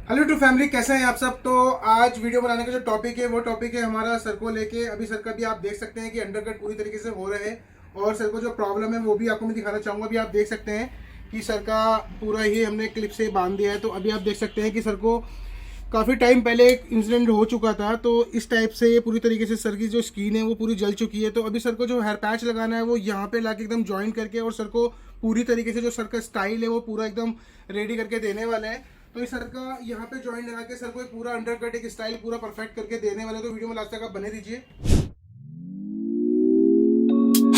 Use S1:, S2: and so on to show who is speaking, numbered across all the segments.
S1: Hello to family, कैसे हैं आप सब। तो आज वीडियो बनाने का जो टॉपिक है वो टॉपिक है हमारा सर को लेके। अभी सर का भी आप देख सकते हैं कि अंडरकट पूरी तरीके से हो रहे हैं और सर को जो प्रॉब्लम है वो भी आपको मैं दिखाना चाहूँगा। अभी आप देख सकते हैं कि सर का पूरा ही हमने क्लिप से बांध दिया है। तो अभी आप देख सकते हैं कि सर को काफ़ी टाइम पहले एक इंसिडेंट हो चुका था, तो इस टाइप से पूरी तरीके से सर की जो स्किन है वो पूरी जल चुकी है। तो अभी सर को जो हेयर पैच लगाना है वो यहाँ पे लाके एकदम ज्वाइन करके और सर को पूरी तरीके से जो सर का स्टाइल है वो पूरा एकदम रेडी करके देने वाले हैं। तो इस सर का यहाँ पे जॉइंट लगा के सर को एक पूरा अंडरकट एक स्टाइल पूरा परफेक्ट करके देने वाले। तो वीडियो में लास्ट तक आप बने रहिए।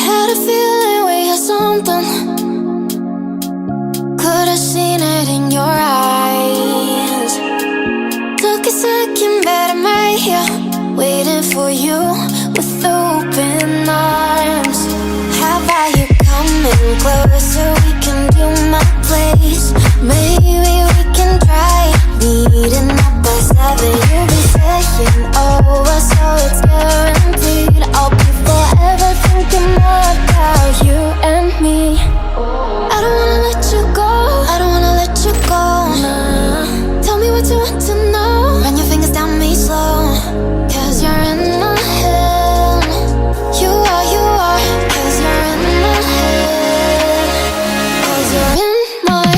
S2: Had a feeling we had something. Could have seen it in your eyes. Took a second, but I'm right here, waiting for you with open arms. How about you coming closer? We can do my place. Maybe we can try meeting up by 7. You'll be saying over, so it's guaranteed. I'll be forever thinking more about you and me. I don't wanna let you go, I don't wanna let you go. Tell me what you want to know. Run your fingers down me slow, 'cause you're in my head. You are, 'cause you're in my head. 'Cause you're in my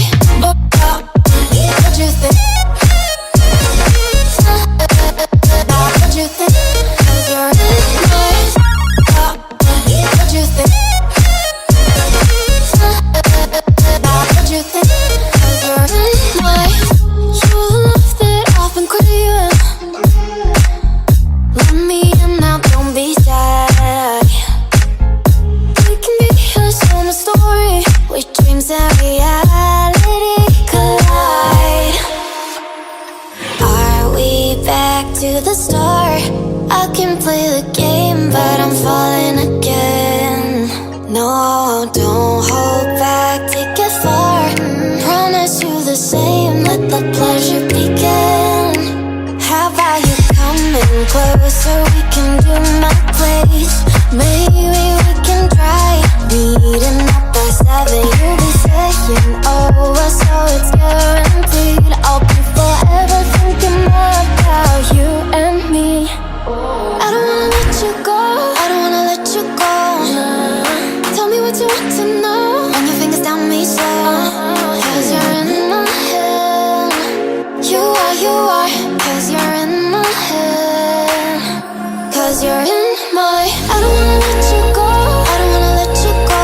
S2: what you think? What you think? 'Cause you're in my what you think? What you think? 'Cause you're in my you love that I've been craving. Let me in now, don't be shy. We can be a summer story with dreams and reality collide. Are we back to the start? I can play the game, but I'm falling again. No, don't hold back, take it far. Promise you the same, let the pleasure begin. How about you coming closer? We can do my place. Maybe we can try meeting up by 7. You'll be saying over, so it's guaranteed. I'll be forever thinking more about you and me. I don't wanna let you go, I don't wanna let you go. Tell me what you want to know. Run your fingers down me slow, 'cause you're in my head. You are, 'cause you're in my head. 'Cause you're in my I don't wanna let you go, I don't wanna let you go.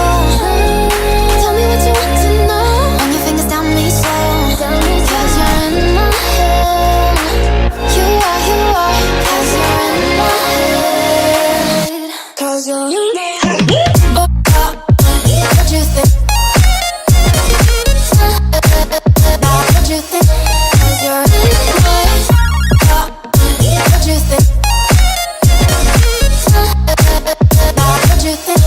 S2: Tell me what you want to know. Run your fingers down me slow, 'cause you're in my head. You are, 'cause you're in my head. 'Cause you're in my head. What you think? What you think? 'Cause you're in my what you think? What you think?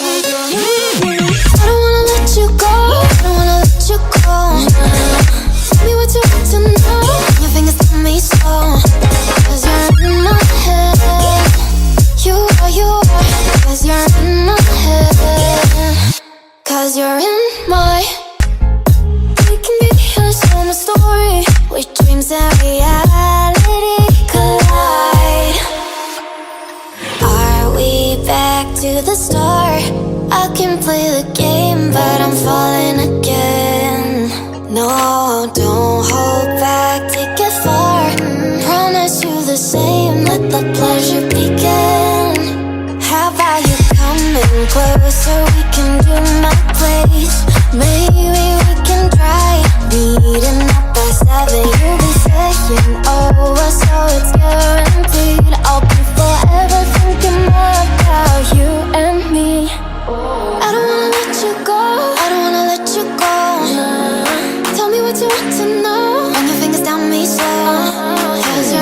S2: 'Cause you're in my I don't wanna let you go, I don't wanna let you go. Tell me what you want to know. Your fingers on me slow, 'cause you're in my head. You are, 'cause you're in my head. 'Cause you're in my we can be a summer story with dreams and reality collide. Are we back to the start? I can play the game, but I'm falling again. No, don't hold back, take it far. Promise you the same, let the pleasure begin. How about you coming closer? We can do my place. Maybe